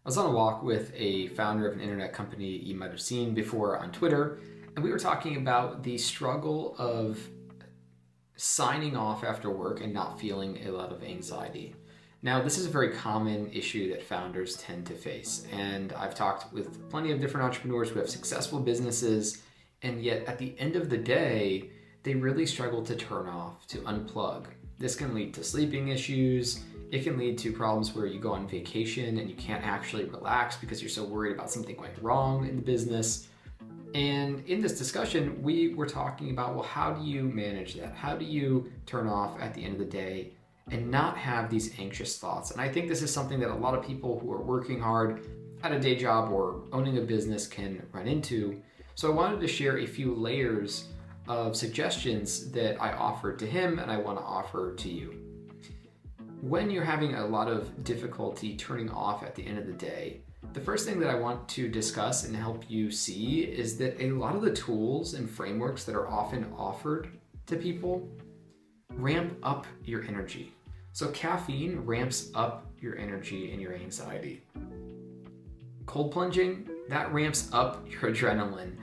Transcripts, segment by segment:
was on a walk with a founder of an internet company you might have seen before on Twitter, and we were talking about the struggle of signing off after work and not feeling a lot of anxiety. Now, this is a very common issue that founders tend to face, and I've talked with plenty of different entrepreneurs who have successful businesses, and yet at the end of the day, they really struggle to turn off, to unplug. This can lead to sleeping issues. It can lead to problems where you go on vacation and you can't actually relax because you're so worried about something going wrong in the business. And in this discussion, we were talking about, well, how do you manage that? How do you turn off at the end of the day and not have these anxious thoughts? And I think this is something that a lot of people who are working hard at a day job or owning a business can run into. So I wanted to share a few layers of suggestions that I offered to him and I want to offer to you. When you're having a lot of difficulty turning off at the end of the day, the first thing that I want to discuss and help you see is that a lot of the tools and frameworks that are often offered to people ramp up your energy. So caffeine ramps up your energy and your anxiety. Cold plunging, that ramps up your adrenaline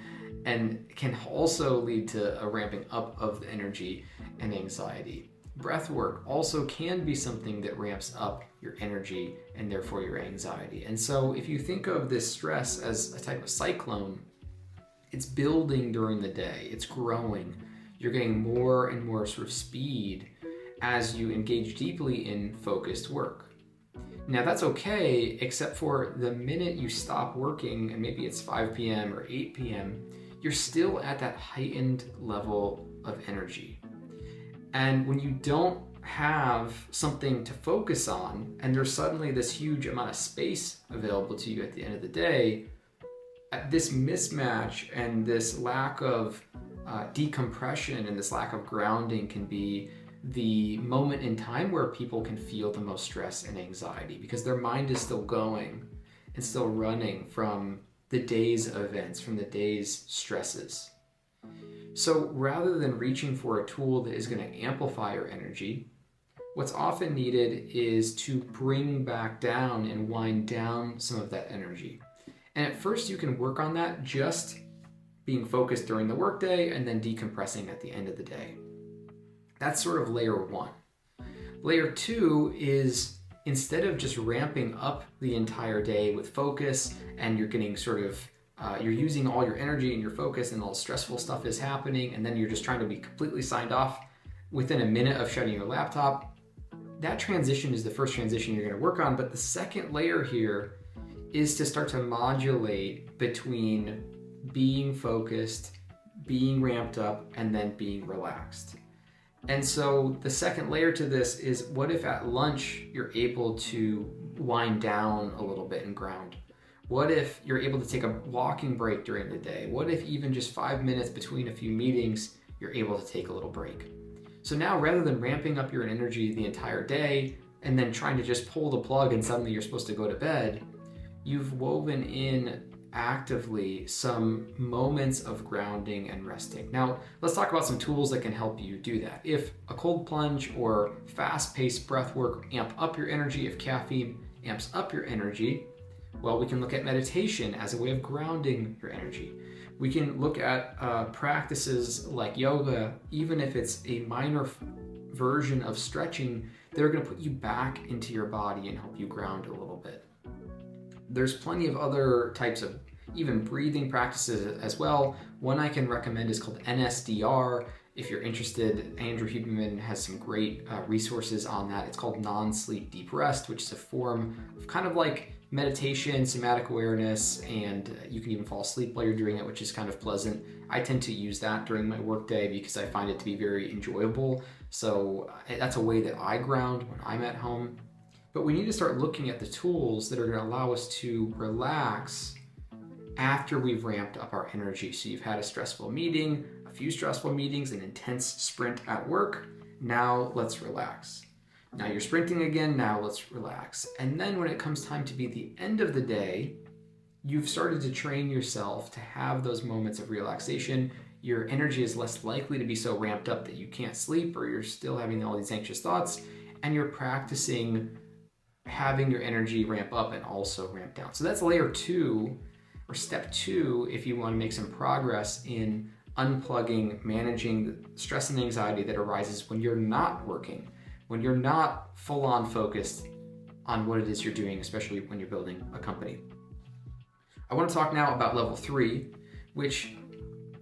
and can also lead to a ramping up of the energy and anxiety. Breath work also can be something that ramps up your energy and therefore your anxiety. And so if you think of this stress as a type of cyclone, it's building during the day, it's growing. You're getting more and more sort of speed as you engage deeply in focused work. Now that's okay, except for the minute you stop working, and maybe it's 5 p.m. or 8 p.m., you're still at that heightened level of energy. And when you don't have something to focus on, and there's suddenly this huge amount of space available to you at the end of the day, this mismatch and this lack of decompression and this lack of grounding can be the moment in time where people can feel the most stress and anxiety because their mind is still going and still running from the day's events, from the day's stresses. So rather than reaching for a tool that is going to amplify your energy, what's often needed is to bring back down and wind down some of that energy. And at first you can work on that just being focused during the workday and then decompressing at the end of the day. That's sort of layer one. Layer two is instead of just ramping up the entire day with focus and you're getting sort of you're using all your energy and your focus and all the stressful stuff is happening and then you're just trying to be completely signed off within a minute of shutting your laptop. That transition is the first transition you're going to work on, but the second layer here is to start to modulate between being focused, being ramped up, and then being relaxed. And so the second layer to this is, what if at lunch you're able to wind down a little bit and ground? What if you're able to take a walking break during the day? What if even just 5 minutes between a few meetings, you're able to take a little break? So now rather than ramping up your energy the entire day and then trying to just pull the plug and suddenly you're supposed to go to bed, you've woven in actively some moments of grounding and resting. Now, let's talk about some tools that can help you do that. If a cold plunge or fast-paced breath work amp up your energy, if caffeine amps up your energy, well, we can look at meditation as a way of grounding your energy. We can look at practices like yoga, even if it's a minor version of stretching, they're going to put you back into your body and help you ground a little bit. There's plenty of other types of even breathing practices as well. One I can recommend is called NSDR. If you're interested, Andrew Huberman has some great resources on that. It's called non-sleep deep rest, which is a form of kind of like meditation, somatic awareness, and you can even fall asleep while you're doing it, which is kind of pleasant. I tend to use that during my workday because I find it to be very enjoyable. So that's a way that I ground when I'm at home. But we need to start looking at the tools that are going to allow us to relax after we've ramped up our energy. So you've had a stressful meeting, a few stressful meetings, an intense sprint at work. Now let's relax. Now you're sprinting again, now let's relax. And then when it comes time to be the end of the day, you've started to train yourself to have those moments of relaxation. Your energy is less likely to be so ramped up that you can't sleep or you're still having all these anxious thoughts, and you're practicing having your energy ramp up and also ramp down. So that's layer 2 or step 2 if you want to make some progress in unplugging, managing the stress and anxiety that arises when you're not working, when you're not full on focused on what it is you're doing, especially when you're building a company. I want to talk now about level 3, which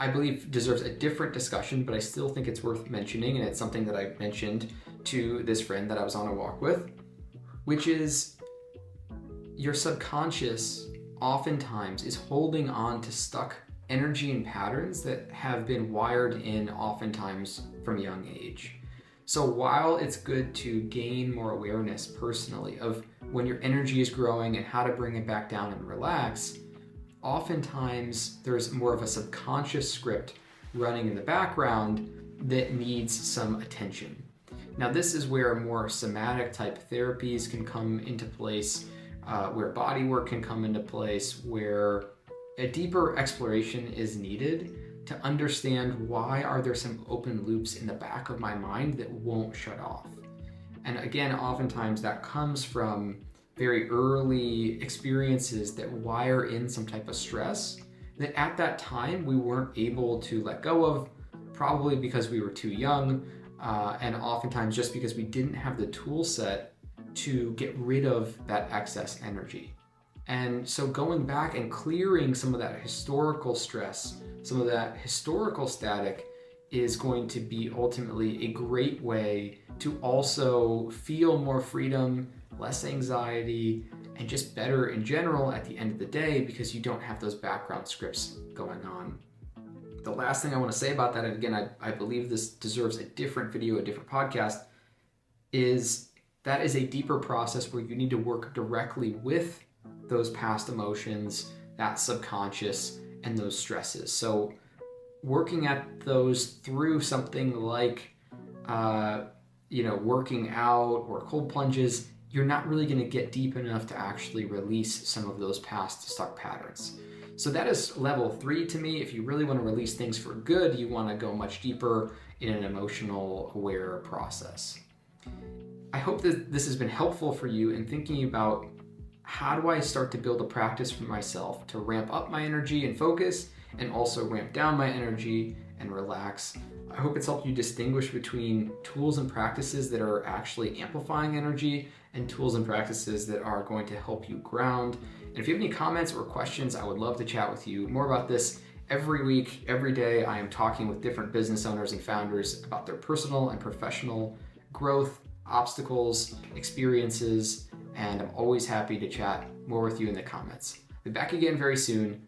I believe deserves a different discussion, but I still think it's worth mentioning, and it's something that I mentioned to this friend that I was on a walk with, which is your subconscious oftentimes is holding on to stuck energy and patterns that have been wired in oftentimes from a young age. So while it's good to gain more awareness personally of when your energy is growing and how to bring it back down and relax, oftentimes there's more of a subconscious script running in the background that needs some attention. Now, this is where more somatic type therapies can come into place, where body work can come into place, where a deeper exploration is needed to understand why are there some open loops in the back of my mind that won't shut off. And again, oftentimes that comes from very early experiences that wire in some type of stress that at that time we weren't able to let go of, probably because we were too young, and oftentimes just because we didn't have the tool set to get rid of that excess energy. And so going back and clearing some of that historical stress, some of that historical static is going to be ultimately a great way to also feel more freedom, less anxiety, and just better in general at the end of the day because you don't have those background scripts going on. The last thing I want to say about that, and again, I believe this deserves a different video, a different podcast, is that is a deeper process where you need to work directly with those past emotions, that subconscious, and those stresses. So working at those through something like, working out or cold plunges, you're not really going to get deep enough to actually release some of those past stuck patterns. So that is level 3 to me. If you really want to release things for good, you want to go much deeper in an emotional aware process. I hope that this has been helpful for you in thinking about how do I start to build a practice for myself to ramp up my energy and focus and also ramp down my energy and relax. I hope it's helped you distinguish between tools and practices that are actually amplifying energy and tools and practices that are going to help you ground. And if you have any comments or questions, I would love to chat with you more about this. Every week, every day, I am talking with different business owners and founders about their personal and professional growth, obstacles, experiences, and I'm always happy to chat more with you in the comments. I'll be back again very soon.